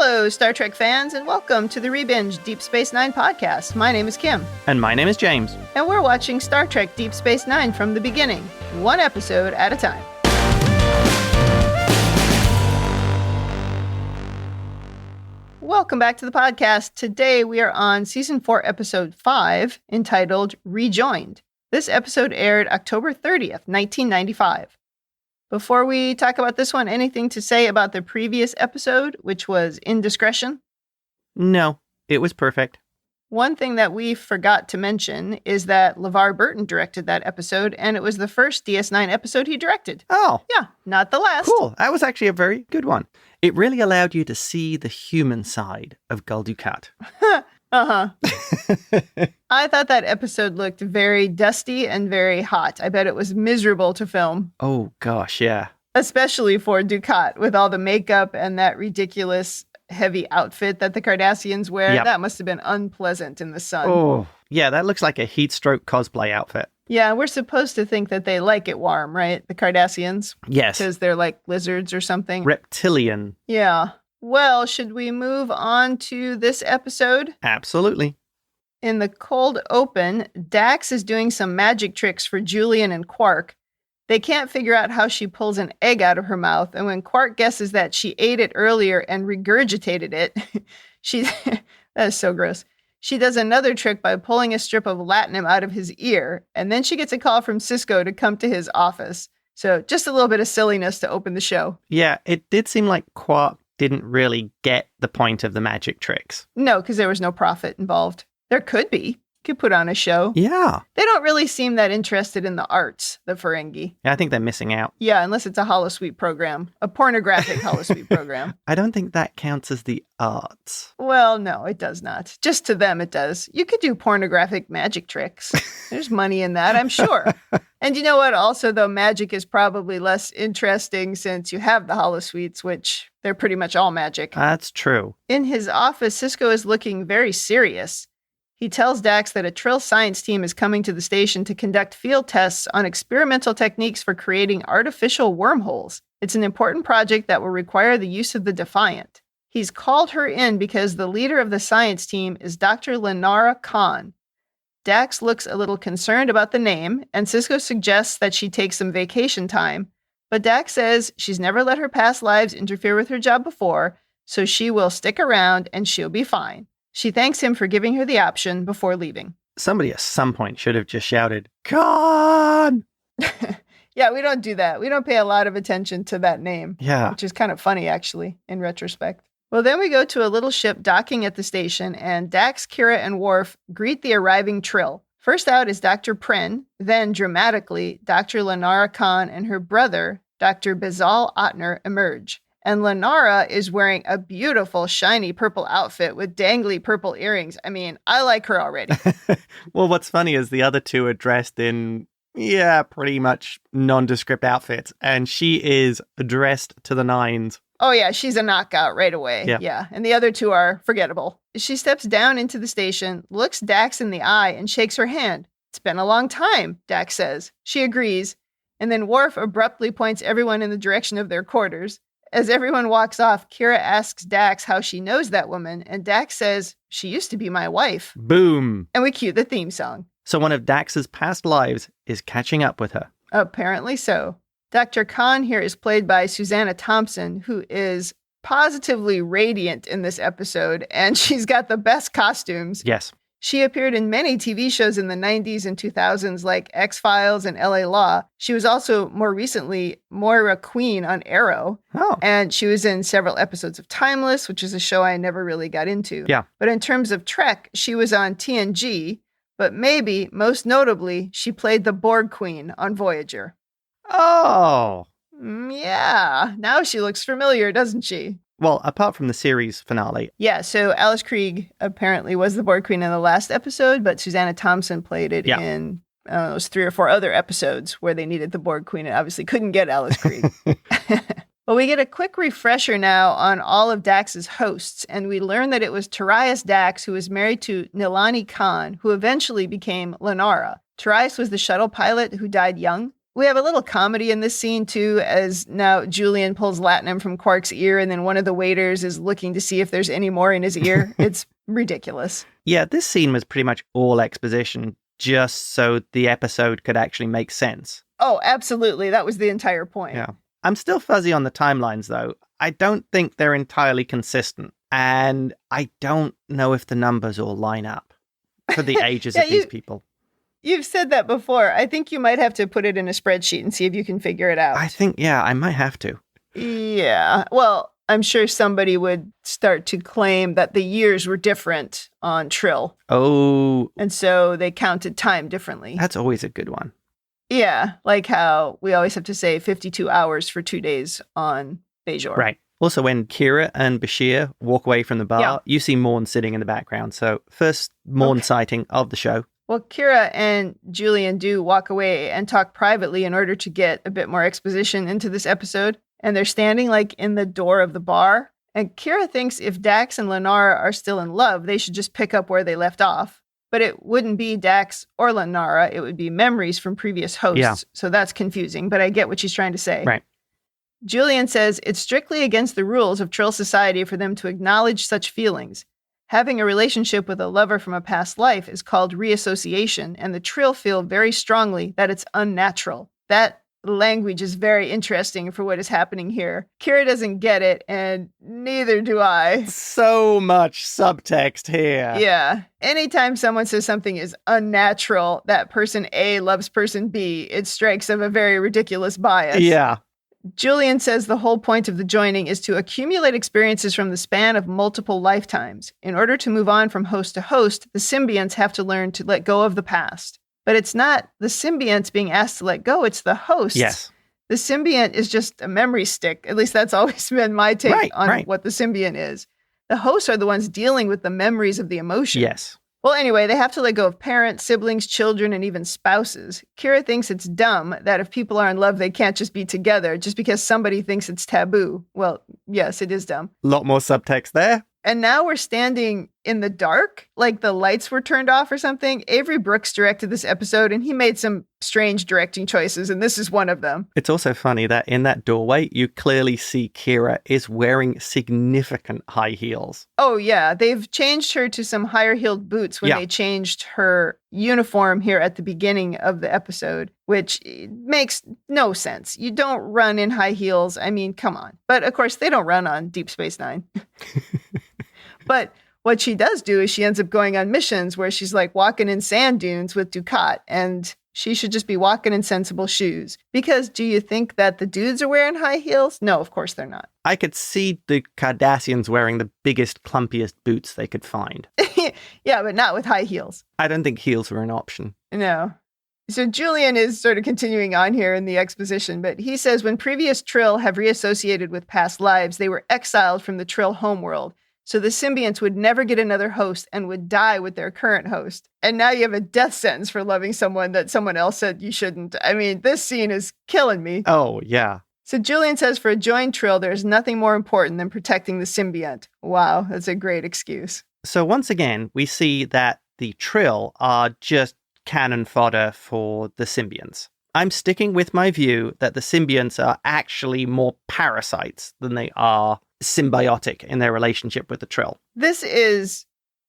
Hello, Star Trek fans, and welcome to the Rebinge Deep Space Nine podcast. My name is Kim. And my name is James. And we're watching Star Trek Deep Space Nine from the beginning, one episode at a time. Welcome back to the podcast. Today we are on Season 4, Episode 5, entitled Rejoined. This episode aired October 30th, 1995. Before we talk about this one, anything to say about the previous episode, which was Indiscretion? No, it was perfect. One thing that we forgot to mention is that LeVar Burton directed that episode, and it was the first DS9 episode he directed. Oh. Yeah, not the last. Cool. That was actually a very good one. It really allowed you to see the human side of Gul Dukat. Uh-huh. I thought that episode looked very dusty and very hot. I bet it was miserable to film. Oh, gosh, yeah. Especially for Dukat, with all the makeup and that ridiculous heavy outfit that the Cardassians wear. Yep. That must have been unpleasant in the sun. Oh, yeah, that looks like a heat stroke cosplay outfit. Yeah, we're supposed to think that they like it warm, right? The Cardassians? Yes. Because they're like lizards or something. Reptilian. Yeah. Well, should we move on to this episode? Absolutely. In the cold open, Dax is doing some magic tricks for Julian and Quark. They can't figure out how she pulls an egg out of her mouth, and when Quark guesses that she ate it earlier and regurgitated it, that is so gross. She does another trick by pulling a strip of latinum out of his ear, and then she gets a call from Sisko to come to his office. So just a little bit of silliness to open the show. Yeah, it did seem like Quark didn't really get the point of the magic tricks. No, because there was no profit involved. There could be. Could put on a show. Yeah. They don't really seem that interested in the arts, the Ferengi. Yeah, I think they're missing out. Yeah, unless it's a holosuite program. A pornographic holosuite program. I don't think that counts as the arts. Well, no, it does not. Just to them, it does. You could do pornographic magic tricks. There's money in that, I'm sure. And you know what? Also, though, magic is probably less interesting since you have the holosuites, which they're pretty much all magic. That's true. In his office, Sisko is looking very serious. He tells Dax that a Trill science team is coming to the station to conduct field tests on experimental techniques for creating artificial wormholes. It's an important project that will require the use of the Defiant. He's called her in because the leader of the science team is Dr. Lenara Kahn. Dax looks a little concerned about the name, and Sisko suggests that she take some vacation time. But Dax says she's never let her past lives interfere with her job before, so she will stick around and she'll be fine. She thanks him for giving her the option before leaving. Somebody at some point should have just shouted, "Kahn!" Yeah, we don't do that. We don't pay a lot of attention to that name. Yeah. Which is kind of funny, actually, in retrospect. Well, then we go to a little ship docking at the station, and Dax, Kira, and Worf greet the arriving Trill. First out is Dr. Pren, then, dramatically, Dr. Lenara Kahn and her brother, Dr. Bezal Ottner, emerge. And Lenara is wearing a beautiful, shiny purple outfit with dangly purple earrings. I mean, I like her already. Well, what's funny is the other two are dressed in, pretty much nondescript outfits. And she is dressed to the nines. Oh, yeah, she's a knockout right away. Yeah. And the other two are forgettable. She steps down into the station, looks Dax in the eye, and shakes her hand. It's been a long time, Dax says. She agrees. And then Worf abruptly points everyone in the direction of their quarters. As everyone walks off, Kira asks Dax how she knows that woman, and Dax says, "She used to be my wife." Boom. And we cue the theme song. So one of Dax's past lives is catching up with her. Apparently so. Dr. Kahn here is played by Susanna Thompson, who is positively radiant in this episode, and she's got the best costumes. Yes. She appeared in many TV shows in the 90s and 2000s like X-Files and LA Law. She was also more recently Moira Queen on Arrow. Oh. And she was in several episodes of Timeless, which is a show I never really got into. Yeah. But in terms of Trek, she was on TNG, but maybe, most notably, she played the Borg Queen on Voyager. Oh. Yeah. Now she looks familiar, doesn't she? Well, apart from the series finale. Yeah, so Alice Krige apparently was the Borg Queen in the last episode, but Susanna Thompson played it in, I don't know, it was 3 or 4 other episodes where they needed the Borg Queen and obviously couldn't get Alice Krige. Well, we get a quick refresher now on all of Dax's hosts, and we learn that it was Torias Dax who was married to Lenara Kahn, who eventually became Lenara. Torias was the shuttle pilot who died young. We have a little comedy in this scene, too, as now Julian pulls latinum from Quark's ear, and then one of the waiters is looking to see if there's any more in his ear. It's ridiculous. Yeah, this scene was pretty much all exposition, just so the episode could actually make sense. Oh, absolutely. That was the entire point. Yeah. I'm still fuzzy on the timelines, though. I don't think they're entirely consistent, and I don't know if the numbers all line up for the ages of these people. You've said that before. I think you might have to put it in a spreadsheet and see if you can figure it out. I think, yeah, I might have to. Yeah. Well, I'm sure somebody would start to claim that the years were different on Trill. Oh. And so they counted time differently. That's always a good one. Yeah, like how we always have to say 52 hours for 2 days on Bajor. Right. Also, when Kira and Bashir walk away from the bar, you see Morn sitting in the background. So first Morn sighting of the show. Well, Kira and Julian do walk away and talk privately in order to get a bit more exposition into this episode. And they're standing like in the door of the bar. And Kira thinks if Dax and Lenara are still in love, they should just pick up where they left off. But it wouldn't be Dax or Lenara. It would be memories from previous hosts. Yeah. So that's confusing, but I get what she's trying to say. Right. Julian says it's strictly against the rules of Trill society for them to acknowledge such feelings. Having a relationship with a lover from a past life is called reassociation, and the Trill feel very strongly that it's unnatural. That language is very interesting for what is happening here. Kira doesn't get it, and neither do I. So much subtext here. Yeah. Anytime someone says something is unnatural, that person A loves person B, it strikes of a very ridiculous bias. Yeah. Julian says the whole point of the joining is to accumulate experiences from the span of multiple lifetimes. In order to move on from host to host, the symbionts have to learn to let go of the past. But it's not the symbionts being asked to let go, it's the hosts. Yes. The symbiont is just a memory stick. At least that's always been my take on what the symbiont is. The hosts are the ones dealing with the memories of the emotion. Yes. Well, anyway, they have to let go of parents, siblings, children, and even spouses. Kira thinks it's dumb that if people are in love, they can't just be together just because somebody thinks it's taboo. Well, yes, it is dumb. A lot more subtext there. And now we're standing in the dark, like the lights were turned off or something. Avery Brooks directed this episode, and he made some strange directing choices, and this is one of them. It's also funny that in that doorway, you clearly see Kira is wearing significant high heels. Oh, yeah. They've changed her to some higher-heeled boots when they changed her uniform here at the beginning of the episode, which makes no sense. You don't run in high heels. I mean, come on. But, of course, they don't run on Deep Space Nine. But what she does do is she ends up going on missions where she's like walking in sand dunes with Dukat, and she should just be walking in sensible shoes. Because do you think that the dudes are wearing high heels? No, of course they're not. I could see the Cardassians wearing the biggest, clumpiest boots they could find. Yeah, but not with high heels. I don't think heels were an option. No. So Julian is sort of continuing on here in the exposition, but he says when previous Trill have reassociated with past lives, they were exiled from the Trill homeworld. So the symbionts would never get another host and would die with their current host. And now you have a death sentence for loving someone that someone else said you shouldn't. I mean, this scene is killing me. Oh, yeah. So Julian says for a joined Trill, there's nothing more important than protecting the symbiont. Wow, that's a great excuse. So once again, we see that the Trill are just cannon fodder for the symbionts. I'm sticking with my view that the symbionts are actually more parasites than they are symbiotic in their relationship with the Trill. This is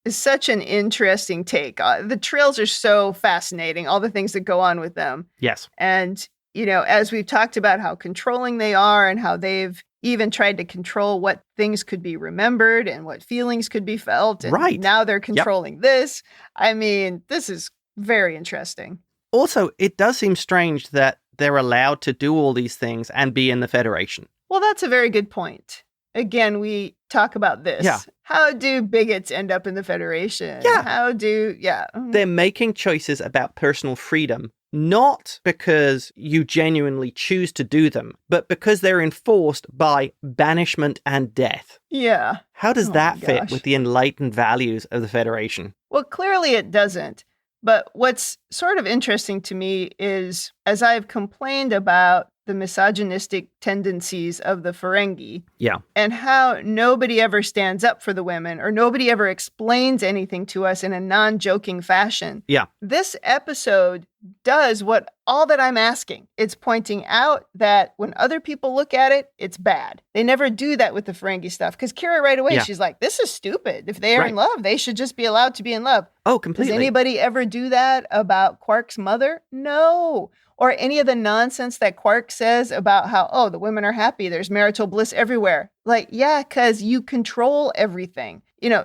such an interesting take. The Trills are so fascinating, all the things that go on with them. Yes. And, you know, as we've talked about how controlling they are and how they've even tried to control what things could be remembered and what feelings could be felt. And now they're controlling this. I mean, this is very interesting. Also, it does seem strange that they're allowed to do all these things and be in the Federation. Well, that's a very good point. Again, we talk about this. Yeah. How do bigots end up in the Federation? Yeah. They're making choices about personal freedom, not because you genuinely choose to do them, but because they're enforced by banishment and death. Yeah. How does that fit with the enlightened values of the Federation? Well, clearly it doesn't. But what's sort of interesting to me is, as I've complained about the misogynistic tendencies of the Ferengi. Yeah. And how nobody ever stands up for the women or nobody ever explains anything to us in a non-joking fashion. Yeah. This episode does all that I'm asking. It's pointing out that when other people look at it, it's bad. They never do that with the Ferengi stuff. Because Kira right away, she's like, this is stupid. If they are in love, they should just be allowed to be in love. Oh, completely. Does anybody ever do that about Quark's mother? No. Or any of the nonsense that Quark says about how, the women are happy. There's marital bliss everywhere. Like, yeah, because you control everything.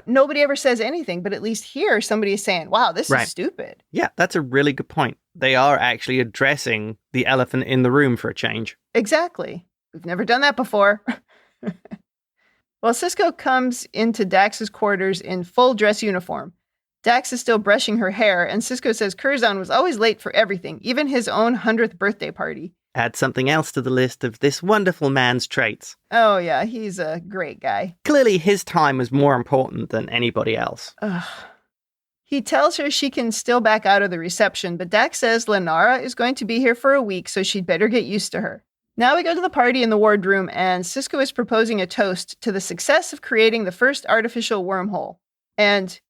Nobody ever says anything, but at least here somebody is saying, wow, this is stupid. Yeah, that's a really good point. They are actually addressing the elephant in the room for a change. Exactly. We've never done that before. Well, Sisko comes into Dax's quarters in full dress uniform. Dax is still brushing her hair, and Sisko says Curzon was always late for everything, even his own 100th birthday party. Add something else to the list of this wonderful man's traits. Oh, yeah, he's a great guy. Clearly, his time was more important than anybody else. Ugh. He tells her she can still back out of the reception, but Dax says Lenara is going to be here for a week, so she'd better get used to her. Now we go to the party in the wardroom, and Sisko is proposing a toast to the success of creating the first artificial wormhole. And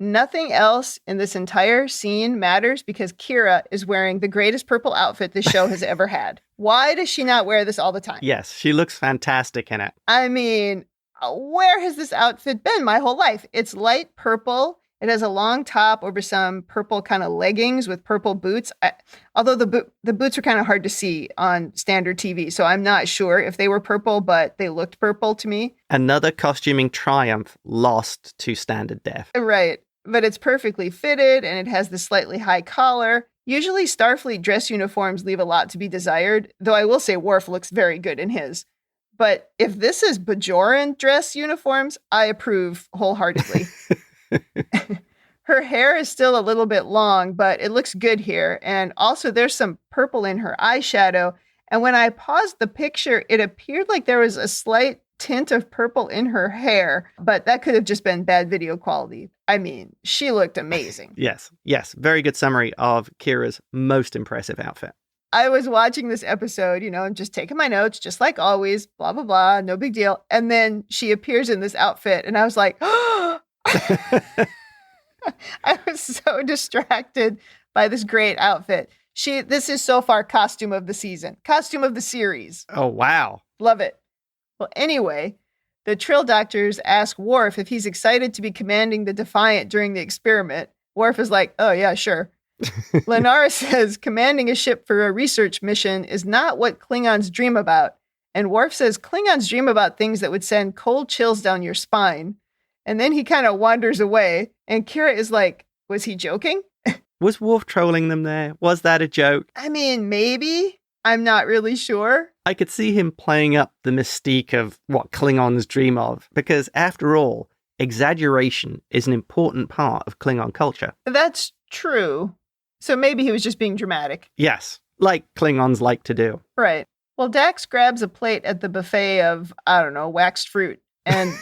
nothing else in this entire scene matters because Kira is wearing the greatest purple outfit this show has ever had. Why does she not wear this all the time? Yes, she looks fantastic in it. I mean, where has this outfit been my whole life? It's light purple. It has a long top over some purple kind of leggings with purple boots. Although the boots are kind of hard to see on standard TV, so I'm not sure if they were purple, but they looked purple to me. Another costuming triumph lost to standard def. Right. But it's perfectly fitted, and it has the slightly high collar. Usually Starfleet dress uniforms leave a lot to be desired, though I will say Worf looks very good in his. But if this is Bajoran dress uniforms, I approve wholeheartedly. Her hair is still a little bit long, but it looks good here. And also there's some purple in her eyeshadow. And when I paused the picture, it appeared like there was a slight tint of purple in her hair, but that could have just been bad video quality. I mean, she looked amazing. Yes. Very good summary of Kira's most impressive outfit. I was watching this episode, and just taking my notes, just like always, blah, blah, blah, no big deal. And then she appears in this outfit, and I was like, oh! I was so distracted by this great outfit. This is so far costume of the season, costume of the series. Oh, wow. Love it. Well, anyway, the Trill doctors ask Worf if he's excited to be commanding the Defiant during the experiment. Worf is like, oh, yeah, sure. Lenara says commanding a ship for a research mission is not what Klingons dream about. And Worf says Klingons dream about things that would send cold chills down your spine. And then he kind of wanders away. And Kira is like, was he joking? Was Worf trolling them there? Was that a joke? I mean, maybe. I'm not really sure. I could see him playing up the mystique of what Klingons dream of. Because after all, exaggeration is an important part of Klingon culture. That's true. So maybe he was just being dramatic. Yes, like Klingons like to do. Right. Well, Dax grabs a plate at the buffet of, I don't know, waxed fruit. And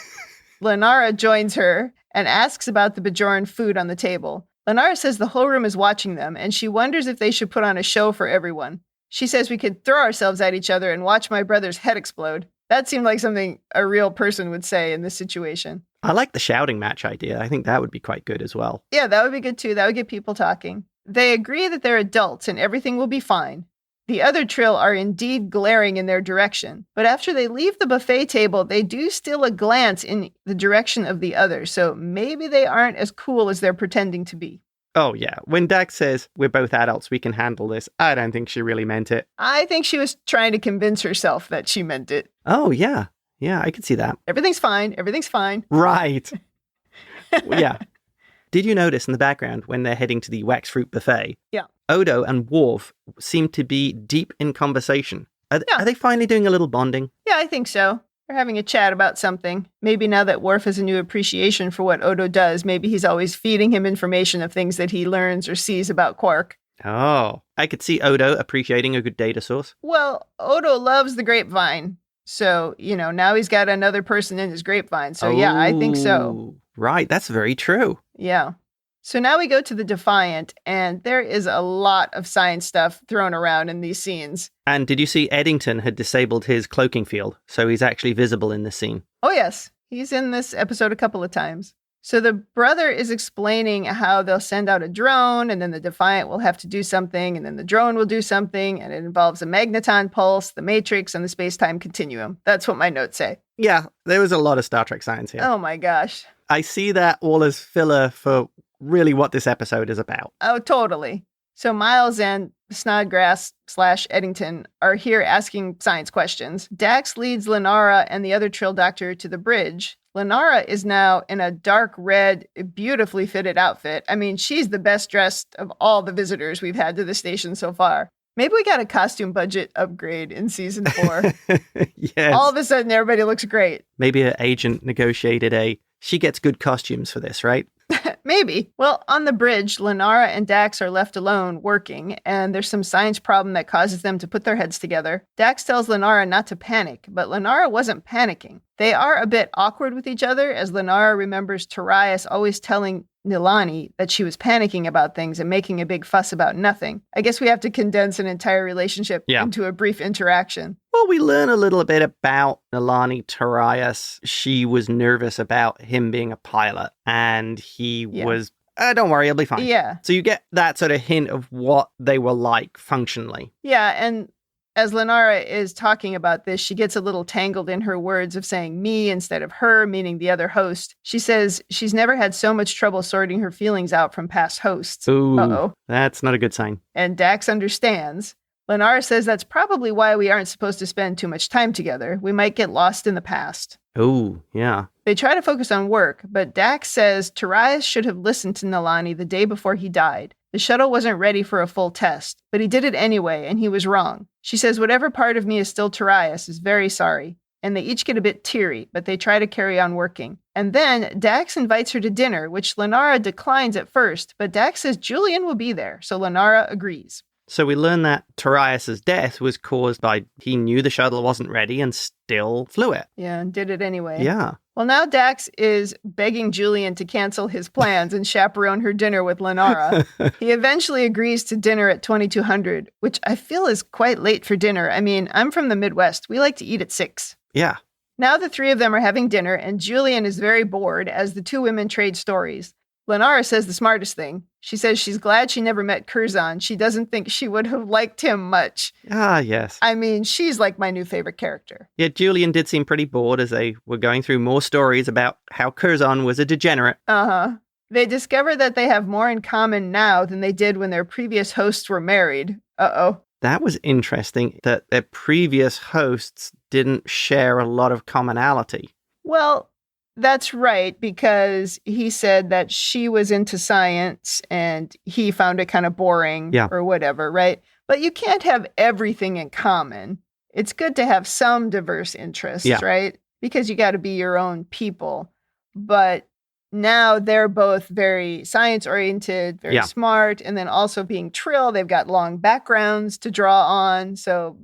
Lenara joins her and asks about the Bajoran food on the table. Lenara says the whole room is watching them, and she wonders if they should put on a show for everyone. She says we could throw ourselves at each other and watch my brother's head explode. That seemed like something a real person would say in this situation. I like the shouting match idea. I think that would be quite good as well. Yeah, that would be good too. That would get people talking. They agree that they're adults and everything will be fine. The other Trill are indeed glaring in their direction, but after they leave the buffet table, they do steal a glance in the direction of the other, so maybe they aren't as cool as they're pretending to be. Oh yeah, when Dax says, we're both adults, we can handle this, I don't think she really meant it. I think she was trying to convince herself that she meant it. Oh yeah, I could see that. Everything's fine, everything's fine. Right. Yeah. Did you notice in the background when they're heading to the wax fruit buffet? Yeah. Odo and Worf seem to be deep in conversation. Are they finally doing a little bonding? Yeah, I think so. They're having a chat about something. Maybe now that Worf has a new appreciation for what Odo does, maybe he's always feeding him information of things that he learns or sees about Quark. Oh, I could see Odo appreciating a good data source. Well, Odo loves the grapevine. So, now he's got another person in his grapevine. So, yeah, I think so. Right, that's very true. Yeah. So now we go to the Defiant, and there is a lot of science stuff thrown around in these scenes. And did you see Eddington had disabled his cloaking field, so he's actually visible in this scene? Oh, yes. He's in this episode a couple of times. So the brother is explaining how they'll send out a drone, and then the Defiant will have to do something, and then the drone will do something, and it involves a magneton pulse, the matrix, and the space-time continuum. That's what my notes say. Yeah, there was a lot of Star Trek science here. Oh my gosh. I see that all as filler for really what this episode is about. Oh, totally. So Miles and Snodgrass / Eddington are here asking science questions. Dax leads Lenara and the other Trill doctor to the bridge. Lenara is now in a dark red, beautifully fitted outfit. I mean, she's the best dressed of all the visitors we've had to the station so far. Maybe we got a costume budget upgrade in season 4. Yes. All of a sudden, everybody looks great. Maybe her agent negotiated she gets good costumes for this, right? Maybe. Well, on the bridge, Lenara and Dax are left alone working, and there's some science problem that causes them to put their heads together. Dax tells Lenara not to panic, but Lenara wasn't panicking. They are a bit awkward with each other, as Lenara remembers Torias always telling Nilani that she was panicking about things and making a big fuss about nothing. I guess we have to condense an entire relationship into a brief interaction. Well, we learn a little bit about Nilani Torias. She was nervous about him being a pilot, and he was, don't worry, he'll be fine. Yeah. So you get that sort of hint of what they were like functionally. Yeah, and as Lenara is talking about this, she gets a little tangled in her words of saying me instead of her, meaning the other host. She says she's never had so much trouble sorting her feelings out from past hosts. Ooh, uh-oh. That's not a good sign. And Dax understands. Lenara says that's probably why we aren't supposed to spend too much time together. We might get lost in the past. Oh, yeah. They try to focus on work, but Dax says Torias should have listened to Nilani the day before he died. The shuttle wasn't ready for a full test, but he did it anyway, and he was wrong. She says whatever part of me is still Torias is very sorry. And they each get a bit teary, but they try to carry on working. And then Dax invites her to dinner, which Lenara declines at first, but Dax says Julian will be there, so Lenara agrees. So we learn that Torias' death was caused by he knew the shuttle wasn't ready and still flew it. Yeah, and did it anyway. Yeah. Well, now Dax is begging Julian to cancel his plans and chaperone her dinner with Lenara. He eventually agrees to dinner at 2200, which I feel is quite late for dinner. I mean, I'm from the Midwest. We like to eat at 6. Yeah. Now the three of them are having dinner, and Julian is very bored as the two women trade stories. Lenara says the smartest thing. She says she's glad she never met Curzon. She doesn't think she would have liked him much. Ah, yes. I mean, she's like my new favorite character. Yeah, Julian did seem pretty bored as they were going through more stories about how Curzon was a degenerate. Uh-huh. They discover that they have more in common now than they did when their previous hosts were married. Uh-oh. That was interesting that their previous hosts didn't share a lot of commonality. Well, that's right, because he said that she was into science and he found it kind of boring or whatever, right? But you can't have everything in common. It's good to have some diverse interests, right? Because you got to be your own people. But now they're both very science-oriented, very smart, and then also being Trill, they've got long backgrounds to draw on. So,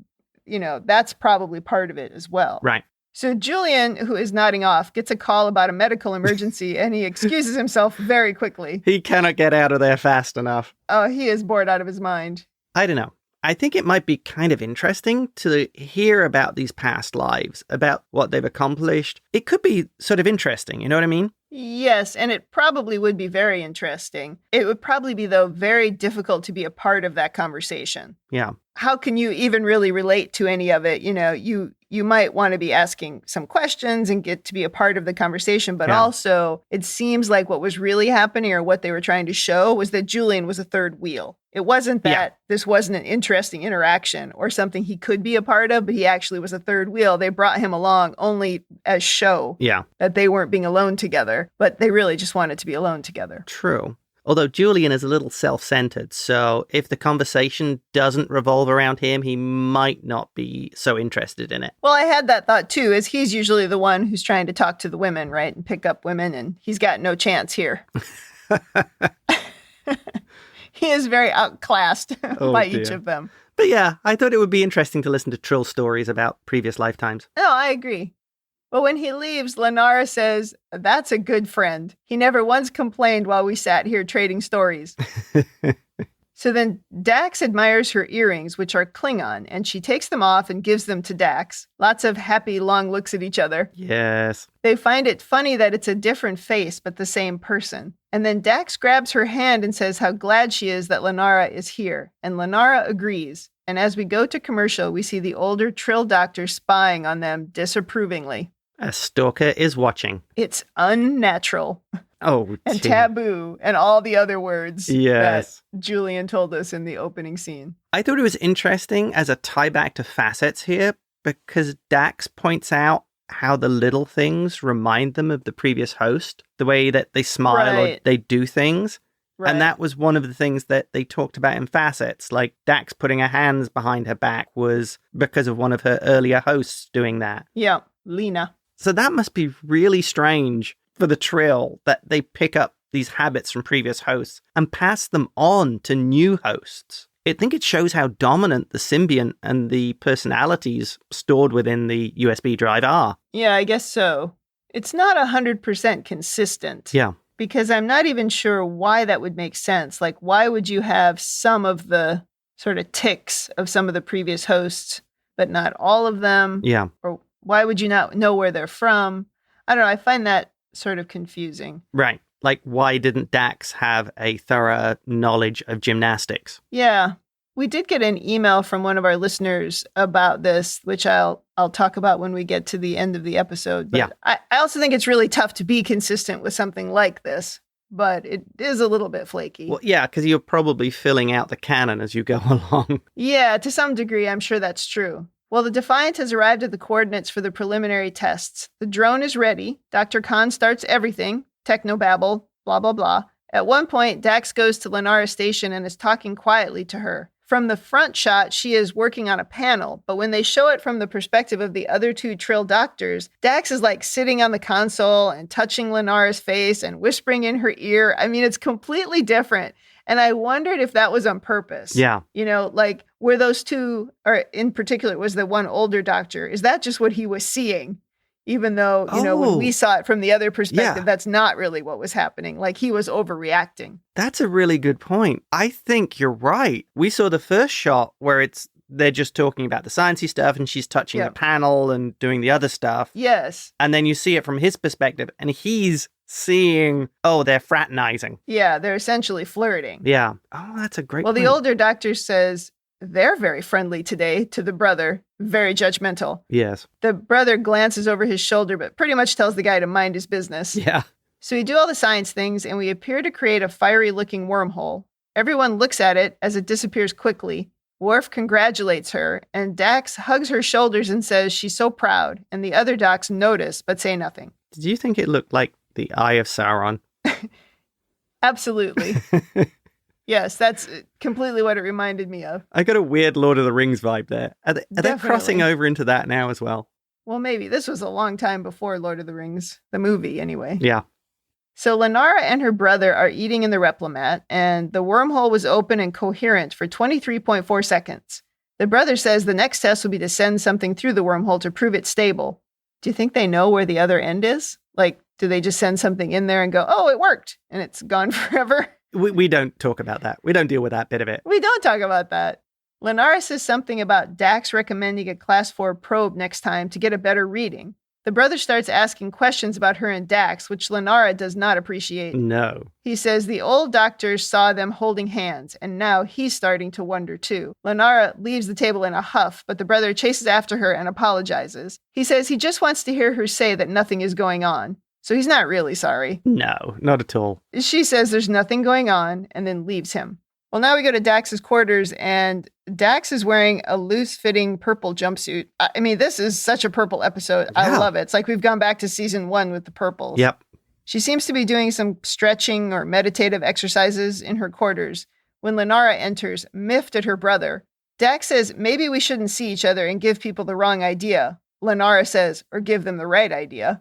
you know, that's probably part of it as well. Right. So Julian, who is nodding off, gets a call about a medical emergency, and he excuses himself very quickly. He cannot get out of there fast enough. Oh, he is bored out of his mind. I don't know. I think it might be kind of interesting to hear about these past lives, about what they've accomplished. It could be sort of interesting, you know what I mean? Yes, and it probably would be very interesting. It would probably be, though, very difficult to be a part of that conversation. Yeah. How can you even really relate to any of it? You know, you might want to be asking some questions and get to be a part of the conversation, but also it seems like what was really happening or what they were trying to show was that Julian was a third wheel. It wasn't that this wasn't an interesting interaction or something he could be a part of, but he actually was a third wheel. They brought him along only as show that they weren't being alone together, but they really just wanted to be alone together. True. Although Julian is a little self-centered, so if the conversation doesn't revolve around him, he might not be so interested in it. Well, I had that thought too, as he's usually the one who's trying to talk to the women, right, and pick up women, and he's got no chance here. He is very outclassed by each of them. But yeah, I thought it would be interesting to listen to Trill stories about previous lifetimes. No, I agree. But when he leaves, Lenara says, "That's a good friend. He never once complained while we sat here trading stories." So then Dax admires her earrings, which are Klingon, and she takes them off and gives them to Dax. Lots of happy, long looks at each other. Yes. They find it funny that it's a different face, but the same person. And then Dax grabs her hand and says how glad she is that Lenara is here. And Lenara agrees. And as we go to commercial, we see the older Trill doctor spying on them disapprovingly. A stalker is watching. It's unnatural. Oh, and taboo and all the other words yes. that Julian told us in the opening scene. I thought it was interesting as a tie back to facets here because Dax points out how the little things remind them of the previous host, the way that they smile or they do things. Right. And that was one of the things that they talked about in facets, like Dax putting her hands behind her back was because of one of her earlier hosts doing that. Yeah, Lena. So that must be really strange for the Trill that they pick up these habits from previous hosts and pass them on to new hosts. I think it shows how dominant the symbiont and the personalities stored within the USB drive are. Yeah, I guess so. It's not 100% consistent. Yeah. Because I'm not even sure why that would make sense. Like, why would you have some of the sort of tics of some of the previous hosts, but not all of them? Yeah. Or why would you not know where they're from? I don't know. I find that sort of confusing. Right. Like, why didn't Dax have a thorough knowledge of gymnastics? Yeah. We did get an email from one of our listeners about this, which I'll talk about when we get to the end of the episode. But yeah. I also think it's really tough to be consistent with something like this, but it is a little bit flaky. Well, yeah, because you're probably filling out the canon as you go along. Yeah, to some degree, I'm sure that's true. Well, the Defiant has arrived at the coordinates for the preliminary tests. The drone is ready. Dr. Kahn starts everything. Technobabble, blah, blah, blah. At one point, Dax goes to Lenara's station and is talking quietly to her. From the front shot, she is working on a panel, but when they show it from the perspective of the other two Trill doctors, Dax is like sitting on the console and touching Lenara's face and whispering in her ear. I mean, it's completely different. And I wondered if that was on purpose. Yeah. You know, like, were those two, or in particular, was the one older doctor, is that just what he was seeing? Even though, you know, when we saw it from the other perspective, that's not really what was happening. Like, he was overreacting. That's a really good point. I think you're right. We saw the first shot where they're just talking about the sciencey stuff and she's touching the panel and doing the other stuff. Yes. And then you see it from his perspective and he's seeing, they're fraternizing. Yeah, they're essentially flirting. Yeah. Oh, that's a great point. Well, the older doctor says, they're very friendly today to the brother. Very judgmental. Yes. The brother glances over his shoulder, but pretty much tells the guy to mind his business. Yeah. So we do all the science things, and we appear to create a fiery-looking wormhole. Everyone looks at it as it disappears quickly. Worf congratulates her, and Dax hugs her shoulders and says she's so proud, and the other docs notice but say nothing. Did you think it looked like the Eye of Sauron? Absolutely. Yes, that's completely what it reminded me of. I got a weird Lord of the Rings vibe there. Are they crossing over into that now as well? Well, maybe. This was a long time before Lord of the Rings, the movie anyway. Yeah. So Lenara and her brother are eating in the replimat, and the wormhole was open and coherent for 23.4 seconds. The brother says the next test will be to send something through the wormhole to prove it's stable. Do you think they know where the other end is? Like, do they just send something in there and go, oh, it worked, and it's gone forever? We don't talk about that. We don't deal with that bit of it. We don't talk about that. Lenara says something about Dax recommending a Class 4 probe next time to get a better reading. The brother starts asking questions about her and Dax, which Lenara does not appreciate. No. He says the old doctors saw them holding hands, and now he's starting to wonder too. Lenara leaves the table in a huff, but the brother chases after her and apologizes. He says he just wants to hear her say that nothing is going on. So he's not really sorry. No, not at all. She says there's nothing going on and then leaves him. Well, now we go to Dax's quarters, and Dax is wearing a loose-fitting purple jumpsuit. I mean, this is such a purple episode. Yeah. I love it. It's like we've gone back to season 1 with the purples. Yep. She seems to be doing some stretching or meditative exercises in her quarters when Lenara enters, miffed at her brother. Dax says maybe we shouldn't see each other and give people the wrong idea. Lenara says, or give them the right idea.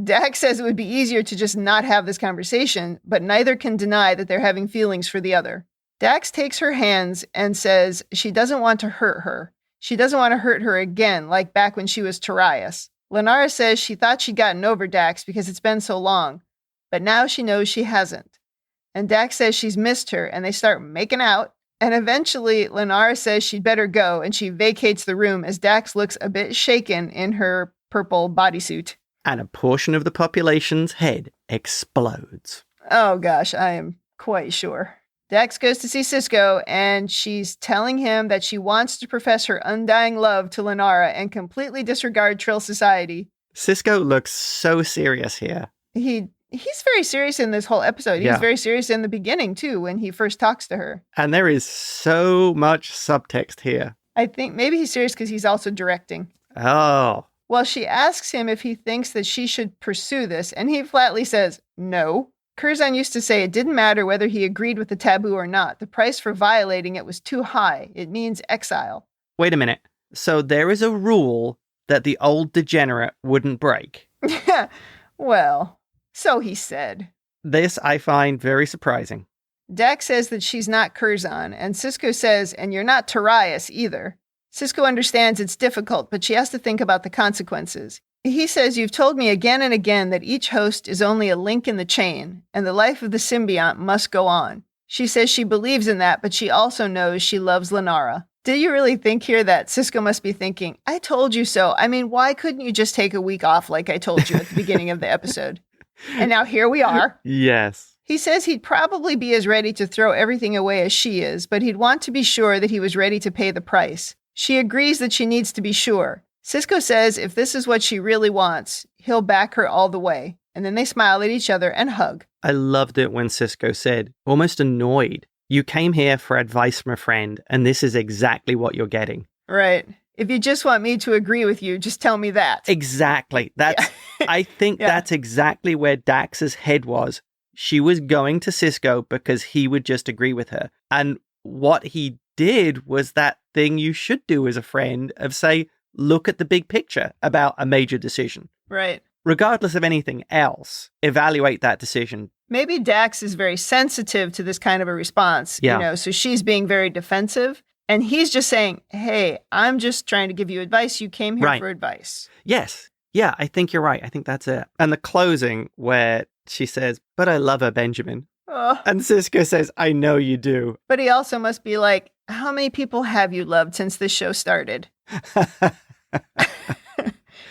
Dax says it would be easier to just not have this conversation, but neither can deny that they're having feelings for the other. Dax takes her hands and says she doesn't want to hurt her. She doesn't want to hurt her again, like back when she was Torias. Lenara says she thought she'd gotten over Dax because it's been so long, but now she knows she hasn't. And Dax says she's missed her, and they start making out. And eventually, Lenara says she'd better go, and she vacates the room as Dax looks a bit shaken in her purple bodysuit. And a portion of the population's head explodes. Oh gosh, I am quite sure. Dax goes to see Sisko, and she's telling him that she wants to profess her undying love to Lenara and completely disregard Trill society. Sisko looks so serious here. He's very serious in this whole episode. He's very serious in the beginning, too, when he first talks to her. And there is so much subtext here. I think maybe he's serious because he's also directing. Oh. Well, she asks him if he thinks that she should pursue this, and he flatly says no. Curzon used to say it didn't matter whether he agreed with the taboo or not. The price for violating it was too high. It means exile. Wait a minute. So there is a rule that the old degenerate wouldn't break? Well, so he said. This I find very surprising. Dax says that she's not Curzon, and Sisko says, and you're not Torias either. Sisko understands it's difficult, but she has to think about the consequences. He says, you've told me again and again that each host is only a link in the chain, and the life of the symbiont must go on. She says she believes in that, but she also knows she loves Lenara. Do you really think here that Sisko must be thinking, I told you so. I mean, why couldn't you just take a week off like I told you at the beginning of the episode? And now here we are. Yes. He says he'd probably be as ready to throw everything away as she is, but he'd want to be sure that he was ready to pay the price. She agrees that she needs to be sure. Sisko says if this is what she really wants, he'll back her all the way. And then they smile at each other and hug. I loved it when Sisko said, almost annoyed, you came here for advice from a friend, and this is exactly what you're getting. Right. If you just want me to agree with you, just tell me that. Exactly. I think that's exactly where Dax's head was. She was going to Sisko because he would just agree with her. And what he did was that thing you should do as a friend of say, look at the big picture about a major decision. Right. Regardless of anything else, evaluate that decision. Maybe Dax is very sensitive to this kind of a response, so she's being very defensive. And he's just saying, hey, I'm just trying to give you advice. You came here for advice. Yes. Yeah, I think you're right. I think that's it. And the closing where she says, but I love her, Benjamin. And Sisko says, I know you do. But he also must be like, how many people have you loved since this show started?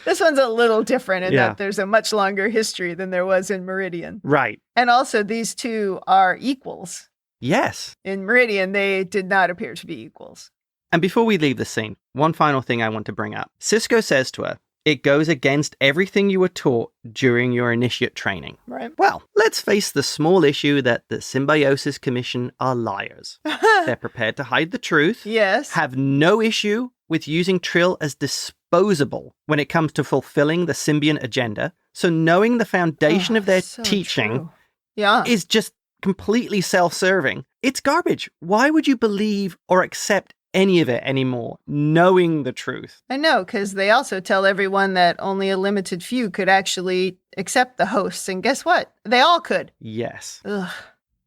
This one's a little different in that there's a much longer history than there was in Meridian. Right. And also these two are equals. Yes. In Meridian, they did not appear to be equals. And before we leave the scene, one final thing I want to bring up. Sisko says to her, it goes against everything you were taught during your initiate training. Right. Well, let's face the small issue that the Symbiosis Commission are liars. They're prepared to hide the truth. Yes. Have no issue with using Trill as disposable when it comes to fulfilling the symbiont agenda. So knowing the foundation of their teaching is just completely self-serving. It's garbage. Why would you believe or accept any of it anymore, knowing the truth? I know, because they also tell everyone that only a limited few could actually accept the hosts. And guess what? They all could. Yes. Ugh,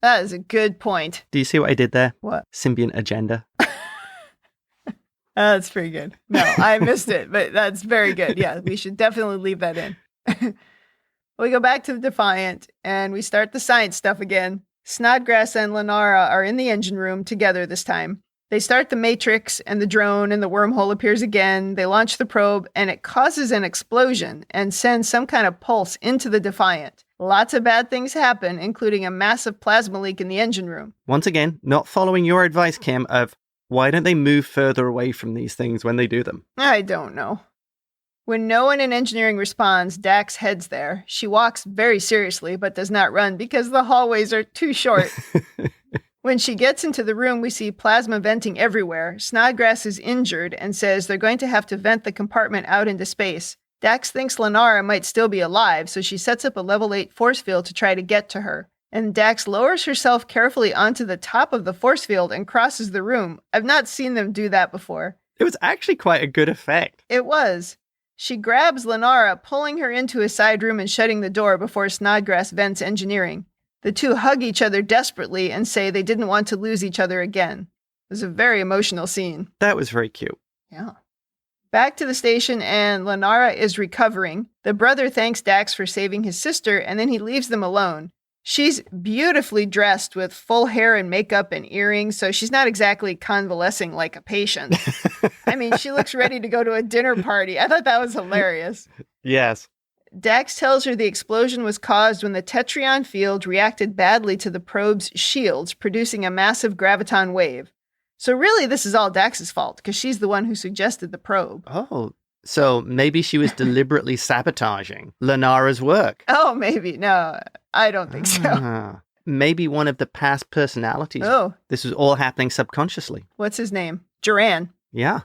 that is a good point. Do you see what I did there? What? Symbiont agenda. That's pretty good. No, I missed it, but that's very good. Yeah, we should definitely leave that in. We go back to the Defiant, and we start the science stuff again. Snodgrass and Lenara are in the engine room together this time. They start the Matrix, and the drone and the wormhole appears again. They launch the probe, and it causes an explosion and sends some kind of pulse into the Defiant. Lots of bad things happen, including a massive plasma leak in the engine room. Once again, not following your advice, Kim, of why don't they move further away from these things when they do them? I don't know. When no one in engineering responds, Dax heads there. She walks very seriously, but does not run because the hallways are too short. When she gets into the room, we see plasma venting everywhere. Snodgrass is injured and says they're going to have to vent the compartment out into space. Dax thinks Lenara might still be alive, so she sets up a level 8 force field to try to get to her. And Dax lowers herself carefully onto the top of the force field and crosses the room. I've not seen them do that before. It was actually quite a good effect. It was. She grabs Lenara, pulling her into a side room and shutting the door before Snodgrass vents engineering. The two hug each other desperately and say they didn't want to lose each other again. It was a very emotional scene. That was very cute. Yeah. Back to the station, and Lenara is recovering. The brother thanks Dax for saving his sister, and then he leaves them alone. She's beautifully dressed with full hair and makeup and earrings, so she's not exactly convalescing like a patient. I mean, she looks ready to go to a dinner party. I thought that was hilarious. Yes. Dax tells her the explosion was caused when the Tetrion field reacted badly to the probe's shields, producing a massive graviton wave. So really, this is all Dax's fault, because she's the one who suggested the probe. Oh, so maybe she was deliberately sabotaging Lenara's work. Oh, maybe. No, I don't think so. Maybe one of the past personalities. Oh. This was all happening subconsciously. What's his name? Duran. Yeah.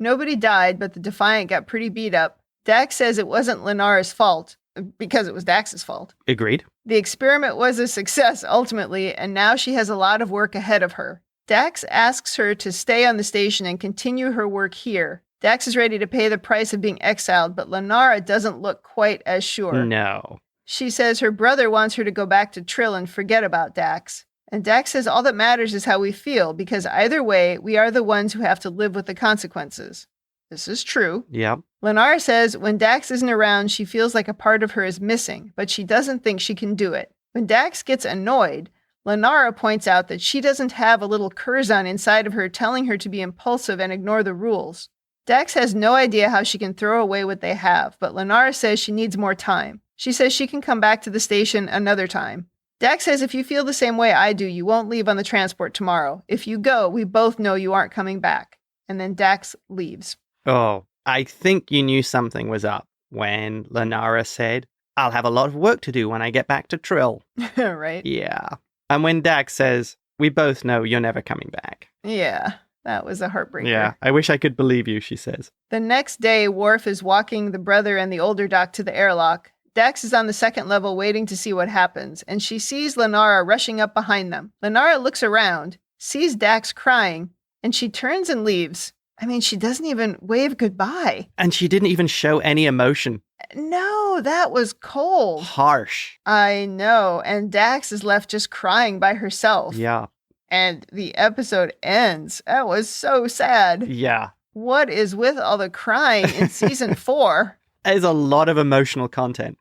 Nobody died, but the Defiant got pretty beat up. Dax says it wasn't Lenara's fault, because it was Dax's fault. Agreed. The experiment was a success, ultimately, and now she has a lot of work ahead of her. Dax asks her to stay on the station and continue her work here. Dax is ready to pay the price of being exiled, but Lenara doesn't look quite as sure. No. She says her brother wants her to go back to Trill and forget about Dax. And Dax says all that matters is how we feel, because either way, we are the ones who have to live with the consequences. This is true. Yep. Lenara says when Dax isn't around, she feels like a part of her is missing, but she doesn't think she can do it. When Dax gets annoyed, Lenara points out that she doesn't have a little Curzon inside of her telling her to be impulsive and ignore the rules. Dax has no idea how she can throw away what they have, but Lenara says she needs more time. She says she can come back to the station another time. Dax says if you feel the same way I do, you won't leave on the transport tomorrow. If you go, we both know you aren't coming back. And then Dax leaves. Oh, I think you knew something was up when Lenara said, I'll have a lot of work to do when I get back to Trill. Right? Yeah. And when Dax says, we both know you're never coming back. Yeah, that was a heartbreaker. Yeah, I wish I could believe you, she says. The next day, Worf is walking the brother and the older Doc to the airlock. Dax is on the second level waiting to see what happens, and she sees Lenara rushing up behind them. Lenara looks around, sees Dax crying, and she turns and leaves. I mean, she doesn't even wave goodbye. And she didn't even show any emotion. No, that was cold. Harsh. I know, and Dax is left just crying by herself. Yeah. And the episode ends. That was so sad. Yeah. What is with all the crying in season 4? There's a lot of emotional content.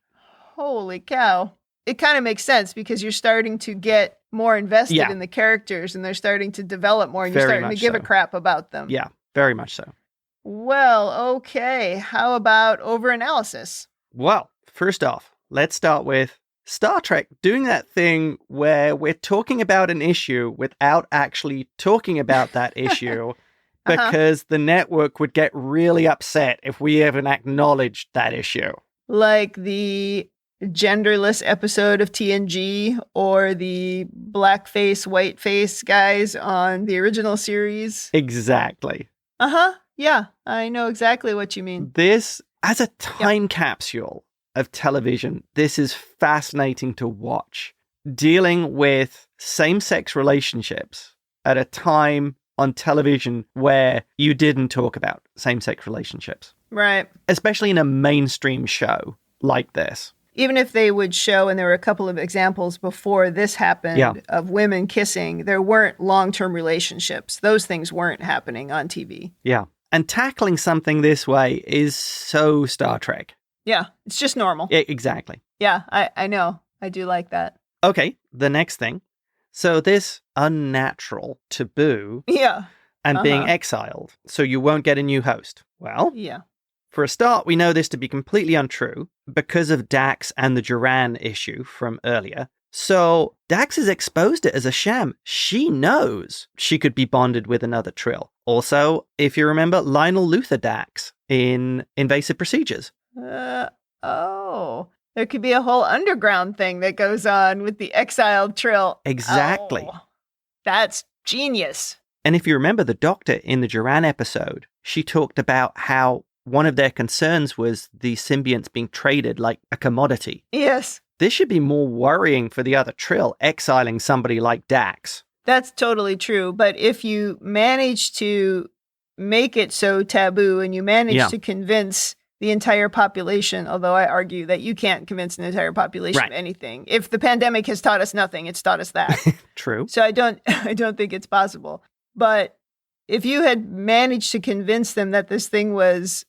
Holy cow. It kind of makes sense because you're starting to get more invested in the characters and they're starting to develop more and you're starting to give a crap about them. Yeah, very much so. Well, okay. How about overanalysis? Well, first off, let's start with Star Trek doing that thing where we're talking about an issue without actually talking about that issue because the network would get really upset if we even acknowledged that issue. Like the genderless episode of TNG or the blackface, whiteface guys on the original series. Exactly. Uh-huh. Yeah, I know exactly what you mean. This, as a time capsule of television, this is fascinating to watch. Dealing with same-sex relationships at a time on television where you didn't talk about same-sex relationships. Right. Especially in a mainstream show like this. Even if they would show, and there were a couple of examples before this happened, of women kissing, there weren't long-term relationships. Those things weren't happening on TV. Yeah. And tackling something this way is so Star Trek. Yeah, it's just normal. Yeah, exactly. Yeah, I know. I do like that. Okay, the next thing. So this unnatural taboo and being exiled, so you won't get a new host. Well, for a start, we know this to be completely untrue because of Dax and the Duran issue from earlier. So Dax has exposed it as a sham. She knows she could be bonded with another Trill. Also, if you remember, Lionel Luther Dax in Invasive Procedures. There could be a whole underground thing that goes on with the exiled Trill. Exactly. Oh, that's genius. And if you remember the Doctor in the Duran episode, she talked about how one of their concerns was the symbionts being traded like a commodity. Yes. This should be more worrying for the other Trill, exiling somebody like Dax. That's totally true. But if you manage to make it so taboo and you manage to convince the entire population, although I argue that you can't convince an entire population of anything. If the pandemic has taught us nothing, it's taught us that. True. So I don't think it's possible. But if you had managed to convince them that this thing was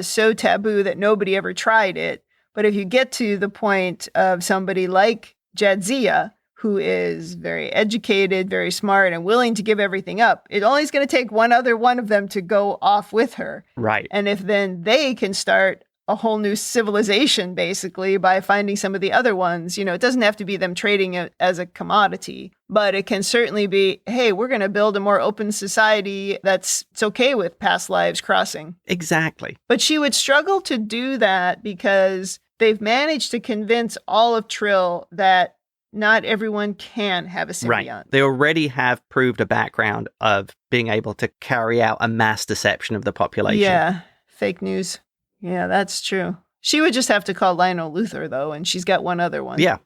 so taboo that nobody ever tried it, but if you get to the point of somebody like Jadzia, who is very educated, very smart, and willing to give everything up, it only is going to take one other one of them to go off with her. Right. And if then they can start a whole new civilization, basically, by finding some of the other ones, it doesn't have to be them trading it as a commodity, but it can certainly be, hey, we're going to build a more open society it's okay with past lives crossing. Exactly. But she would struggle to do that because they've managed to convince all of Trill that not everyone can have a symbiont. Right. They already have proved a background of being able to carry out a mass deception of the population. Yeah. Fake news. Yeah, that's true. She would just have to call Lionel Luthor, though, and she's got one other one. Yeah.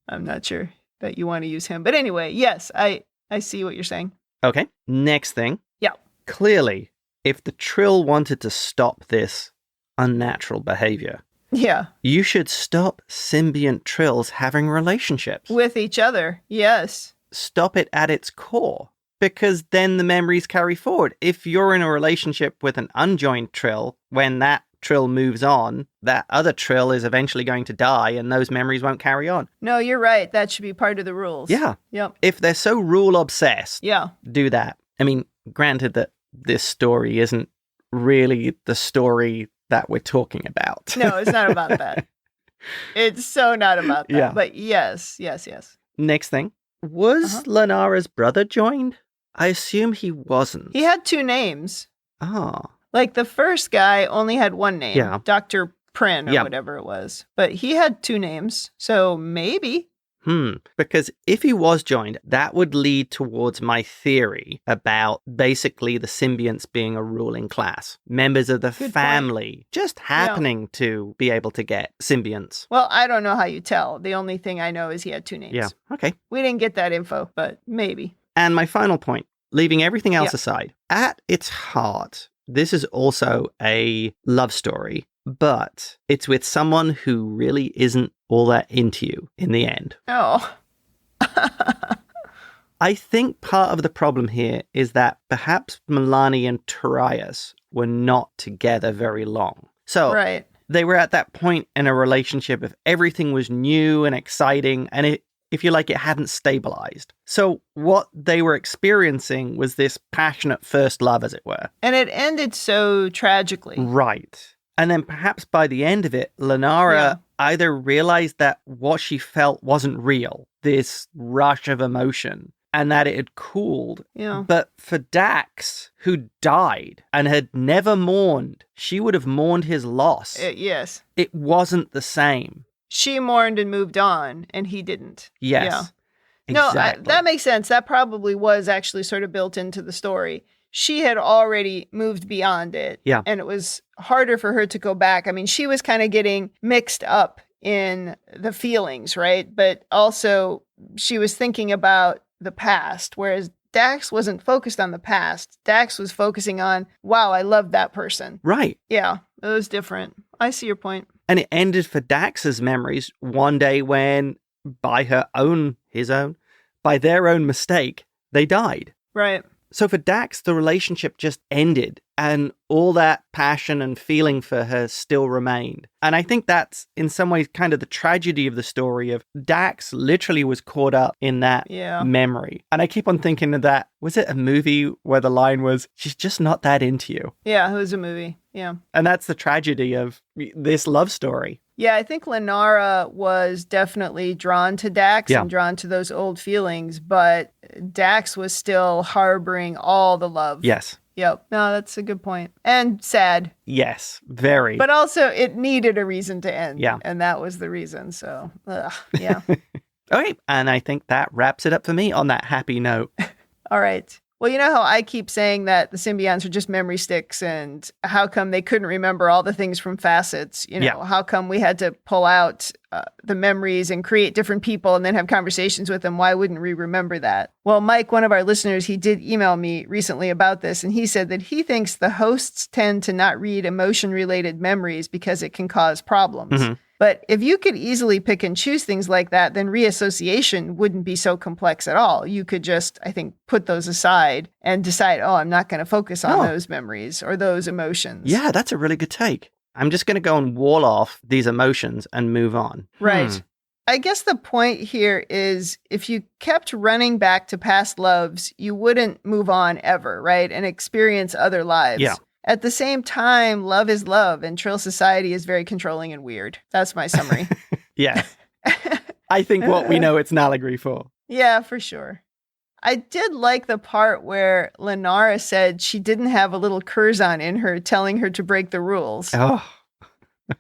I'm not sure that you want to use him. But anyway, yes, I see what you're saying. Okay. Next thing. Yeah. Clearly, if the Trill wanted to stop this unnatural behavior, yeah, you should stop symbiont Trills having relationships. With each other, yes. Stop it at its core. Because then the memories carry forward. If you're in a relationship with an unjoined Trill, when that Trill moves on, that other Trill is eventually going to die and those memories won't carry on. No, you're right. That should be part of the rules. Yeah. Yep. If they're so rule obsessed, yeah, do that. I mean, granted that this story isn't really the story that we're talking about. No, it's not about that. It's so not about that. Yeah. But yes. Next thing. Was Lenara's brother joined? I assume he wasn't. He had two names. Oh. Like the first guy only had one name. Yeah. Dr. Prin or whatever it was. But he had two names. So maybe. Because if he was joined, that would lead towards my theory about basically the symbionts being a ruling class. Members of the family just happening to be able to get symbionts. Well, I don't know how you tell. The only thing I know is he had two names. Yeah, okay. We didn't get that info, but maybe. And my final point, leaving everything else aside, at its heart, this is also a love story, but it's with someone who really isn't all that into you in the end. Oh. I think part of the problem here is that perhaps Milani and Torias were not together very long. So they were at that point in a relationship if everything was new and exciting, and if you like, it hadn't stabilized. So what they were experiencing was this passionate first love, as it were. And it ended so tragically. Right. And then perhaps by the end of it, Lenara either realized that what she felt wasn't real, this rush of emotion, and that it had cooled. Yeah. But for Dax, who died and had never mourned, she would have mourned his loss. Yes. It wasn't the same. She mourned and moved on, and he didn't. Yes. Yeah. Exactly. No, that makes sense. That probably was actually sort of built into the story. She had already moved beyond it. Yeah. And it was harder for her to go back. I mean, she was kind of getting mixed up in the feelings, right? But also she was thinking about the past, whereas Dax wasn't focused on the past. Dax was focusing on, wow, I love that person. Right. Yeah, it was different. I see your point. And it ended for Dax's memories one day when, by their own mistake, they died. Right. So for Dax, the relationship just ended, and all that passion and feeling for her still remained. And I think that's, in some ways, kind of the tragedy of the story of Dax literally was caught up in that memory. And I keep on thinking of that. Was it a movie where the line was, she's just not that into you? Yeah, it was a movie. Yeah. And that's the tragedy of this love story. Yeah, I think Lenara was definitely drawn to Dax and drawn to those old feelings, but Dax was still harboring all the love. Yes. Yep. No, that's a good point. And sad. Yes, very. But also it needed a reason to end. Yeah. And that was the reason. So, yeah. Okay. And I think that wraps it up for me on that happy note. All right. Well, you know how I keep saying that the symbionts are just memory sticks, and how come they couldn't remember all the things from Facets? You know, how come we had to pull out the memories and create different people and then have conversations with them? Why wouldn't we remember that? Well, Mike, one of our listeners, he did email me recently about this, and he said that he thinks the hosts tend to not read emotion-related memories because it can cause problems. Mm-hmm. But if you could easily pick and choose things like that, then reassociation wouldn't be so complex at all. You could just, I think, put those aside and decide, oh, I'm not going to focus on those memories or those emotions. Yeah, that's a really good take. I'm just going to go and wall off these emotions and move on. Right. I guess the point here is if you kept running back to past loves, you wouldn't move on ever, right? And experience other lives. Yeah. At the same time, love is love, and Trill society is very controlling and weird. That's my summary. Yeah. I think what we know it's an allegory for. Yeah, for sure. I did like the part where Lenara said she didn't have a little Curzon in her telling her to break the rules. Oh.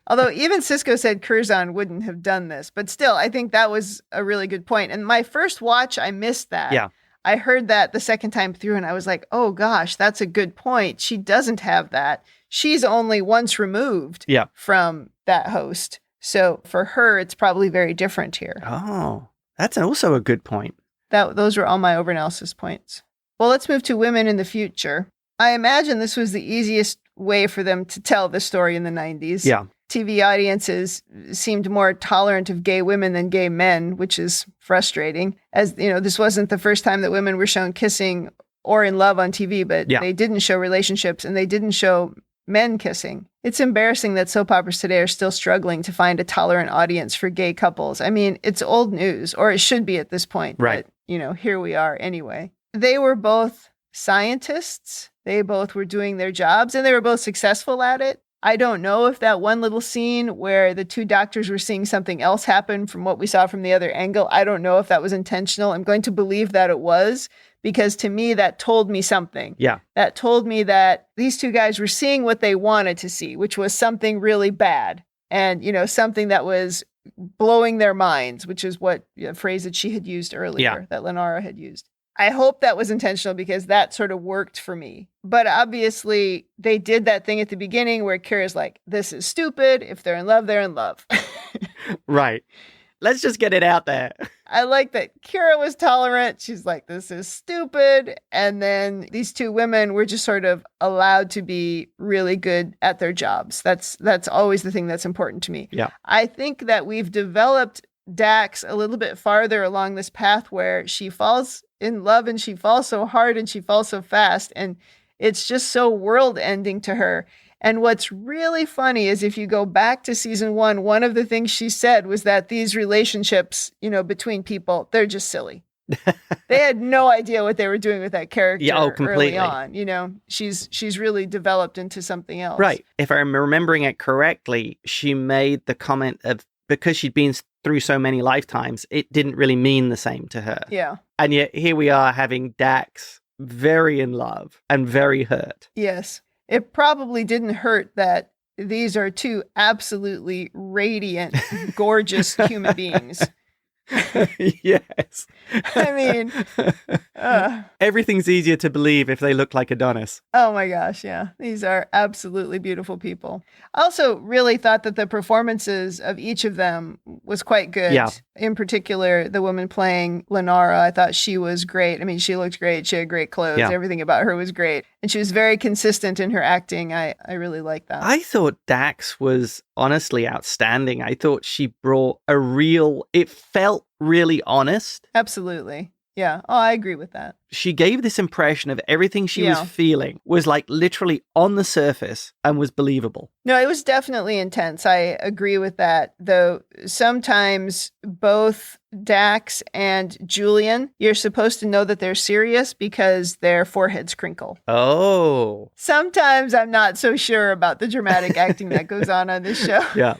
Although even Sisko said Curzon wouldn't have done this. But still, I think that was a really good point. And my first watch, I missed that. Yeah. I heard that the second time through and I was like, oh gosh, that's a good point. She doesn't have that. She's only once removed from that host. So for her, it's probably very different here. Oh, that's also a good point. Those were all my overanalysis points. Well, let's move to women in the future. I imagine this was the easiest way for them to tell the story in the 90s. Yeah. TV audiences seemed more tolerant of gay women than gay men, which is frustrating. As you know, this wasn't the first time that women were shown kissing or in love on TV, but they didn't show relationships and they didn't show men kissing. It's embarrassing that soap operas today are still struggling to find a tolerant audience for gay couples. I mean, it's old news, or it should be at this point. Right. But, here we are anyway. They were both scientists. They both were doing their jobs and they were both successful at it. I don't know if that one little scene where the two doctors were seeing something else happen from what we saw from the other angle, I don't know if that was intentional. I'm going to believe that it was, because to me, that told me something. Yeah. That told me that these two guys were seeing what they wanted to see, which was something really bad and, something that was blowing their minds, which is what a phrase that she had used earlier, that Lenara had used. I hope that was intentional because that sort of worked for me. But obviously, they did that thing at the beginning where Kira's like, this is stupid. If they're in love, they're in love. Right. Let's just get it out there. I like that Kira was tolerant. She's like, this is stupid. And then these two women were just sort of allowed to be really good at their jobs. That's always the thing that's important to me. Yeah. I think that we've developed Dax a little bit farther along this path where she falls in love and she falls so hard and she falls so fast. And it's just so world ending to her. And what's really funny is if you go back to season one of the things she said was that these relationships, between people, they're just silly. They had no idea what they were doing with that character early on. She's really developed into something else. Right. If I'm remembering it correctly, she made the comment of because she'd been through so many lifetimes, it didn't really mean the same to her. Yeah. And yet here we are having Dax very in love and very hurt. Yes. It probably didn't hurt that these are two absolutely radiant, gorgeous human beings. Yes. I mean, everything's easier to believe if they look like Adonis. Oh my gosh, yeah. These are absolutely beautiful people. I also really thought that the performances of each of them was quite good. Yeah. In particular, the woman playing Lenara, I thought she was great. I mean, she looked great. She had great clothes. Yeah. Everything about her was great. And she was very consistent in her acting. I really liked that. I thought Dax was honestly outstanding. I thought she brought it felt really honest. Absolutely. Yeah. Oh, I agree with that. She gave this impression of everything she was feeling was like literally on the surface and was believable. No, it was definitely intense. I agree with that. Though sometimes both Dax and Julian, you're supposed to know that they're serious because their foreheads crinkle. Oh. Sometimes I'm not so sure about the dramatic acting that goes on this show. Yeah.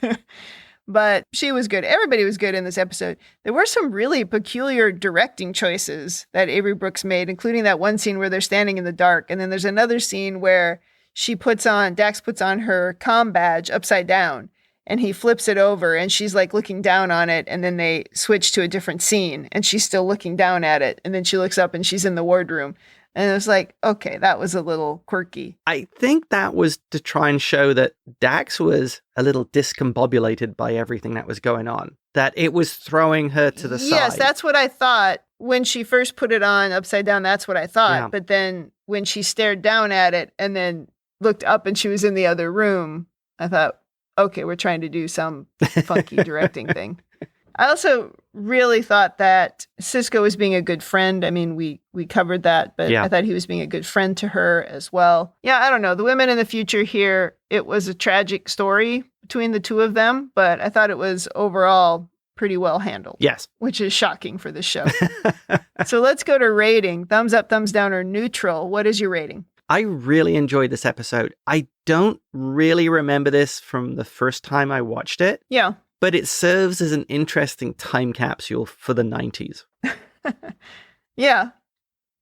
But she was good. Everybody was good in this episode. There were some really peculiar directing choices that Avery Brooks made, including that one scene where they're standing in the dark. And then there's another scene where Dax puts on her comm badge upside down and he flips it over and she's like looking down on it. And then they switch to a different scene and she's still looking down at it. And then she looks up and she's in the wardroom. And it was like, okay, that was a little quirky. I think that was to try and show that Dax was a little discombobulated by everything that was going on. That it was throwing her to the side. Yes, that's what I thought. When she first put it on upside down, that's what I thought. Yeah. But then when she stared down at it and then looked up and she was in the other room, I thought, okay, we're trying to do some funky directing thing. I also really thought that Sisko was being a good friend. I mean, we covered that, but I thought he was being a good friend to her as well. Yeah, I don't know. The women in the future here, it was a tragic story between the two of them, but I thought it was overall pretty well handled. Yes. Which is shocking for this show. So let's go to rating. Thumbs up, thumbs down, or neutral. What is your rating? I really enjoyed this episode. I don't really remember this from the first time I watched it. Yeah. But it serves as an interesting time capsule for the 90s. Yeah,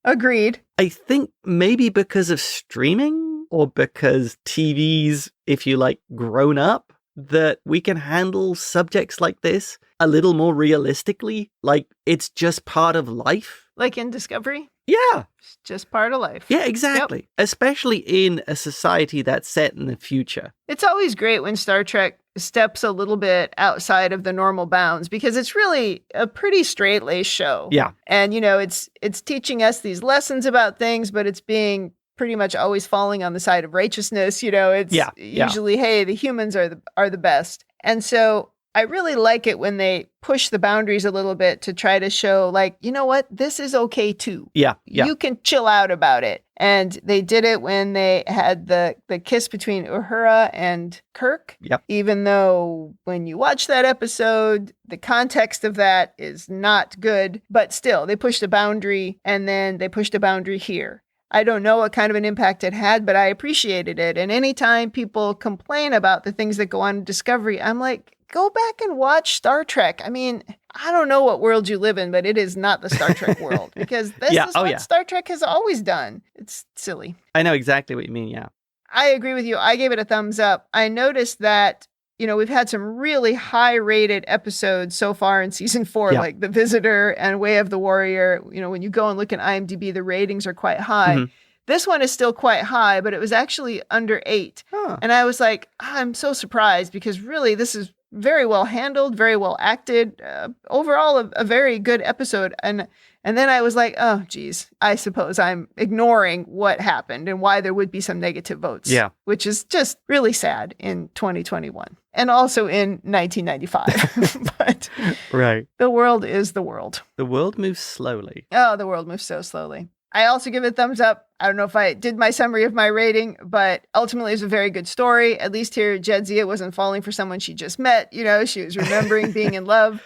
agreed. I think maybe because of streaming or because TV's, if you like, grown up, that we can handle subjects like this a little more realistically. Like, it's just part of life. Like in Discovery? Yeah. It's just part of life. Yeah, exactly. Yep. Especially in a society that's set in the future. It's always great when Star Trek steps a little bit outside of the normal bounds because it's really a pretty straight-laced show. Yeah. And, it's teaching us these lessons about things, but it's being pretty much always falling on the side of righteousness. It's usually, hey, the humans are the best. And so I really like it when they push the boundaries a little bit to try to show, like, you know what? This is okay, too. Yeah. You can chill out about it. And they did it when they had the kiss between Uhura and Kirk. Yep. Even though when you watch that episode, the context of that is not good. But still, they pushed a boundary, and then they pushed a boundary here. I don't know what kind of an impact it had, but I appreciated it. And anytime people complain about the things that go on in Discovery, I'm like, go back and watch Star Trek. I mean, I don't know what world you live in, but it is not the Star Trek world because this is what Star Trek has always done. It's silly. I know exactly what you mean, yeah. I agree with you. I gave it a thumbs up. I noticed that, we've had some really high-rated episodes so far in season 4, like The Visitor and Way of the Warrior. When you go and look at IMDb, the ratings are quite high. Mm-hmm. This one is still quite high, but it was actually under 8. Huh. And I was like, I'm so surprised because really this is very well handled, very well acted. Overall, a very good episode. And then I was like, oh, geez, I suppose I'm ignoring what happened and why there would be some negative votes. Yeah. Which is just really sad in 2021 and also in 1995. But right. The world is the world. The world moves slowly. Oh, the world moves so slowly. I also give it a thumbs up. I don't know if I did my summary of my rating, but ultimately it's a very good story. At least here, Jadzia wasn't falling for someone she just met. She was remembering being in love.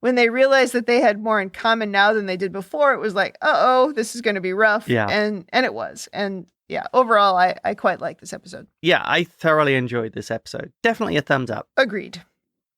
When they realized that they had more in common now than they did before, it was like, uh-oh, this is going to be rough. Yeah. And it was. And yeah, overall, I quite like this episode. Yeah, I thoroughly enjoyed this episode. Definitely a thumbs up. Agreed.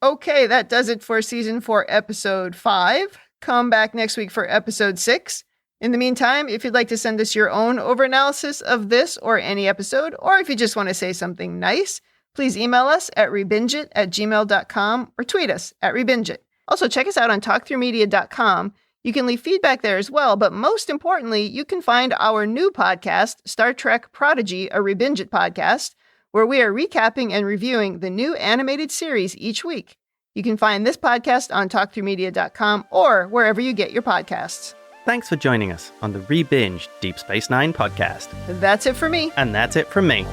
Okay, that does it for season 4, episode 5. Come back next week for episode 6. In the meantime, if you'd like to send us your own overanalysis of this or any episode, or if you just want to say something nice, please email us at rebingeit@gmail.com or tweet us at rebingeit. Also, check us out on talkthroughmedia.com. You can leave feedback there as well, but most importantly, you can find our new podcast, Star Trek Prodigy, a Rebingeit podcast, where we are recapping and reviewing the new animated series each week. You can find this podcast on talkthroughmedia.com or wherever you get your podcasts. Thanks for joining us on the Rebinged Deep Space Nine podcast. That's it for me. And that's it from me.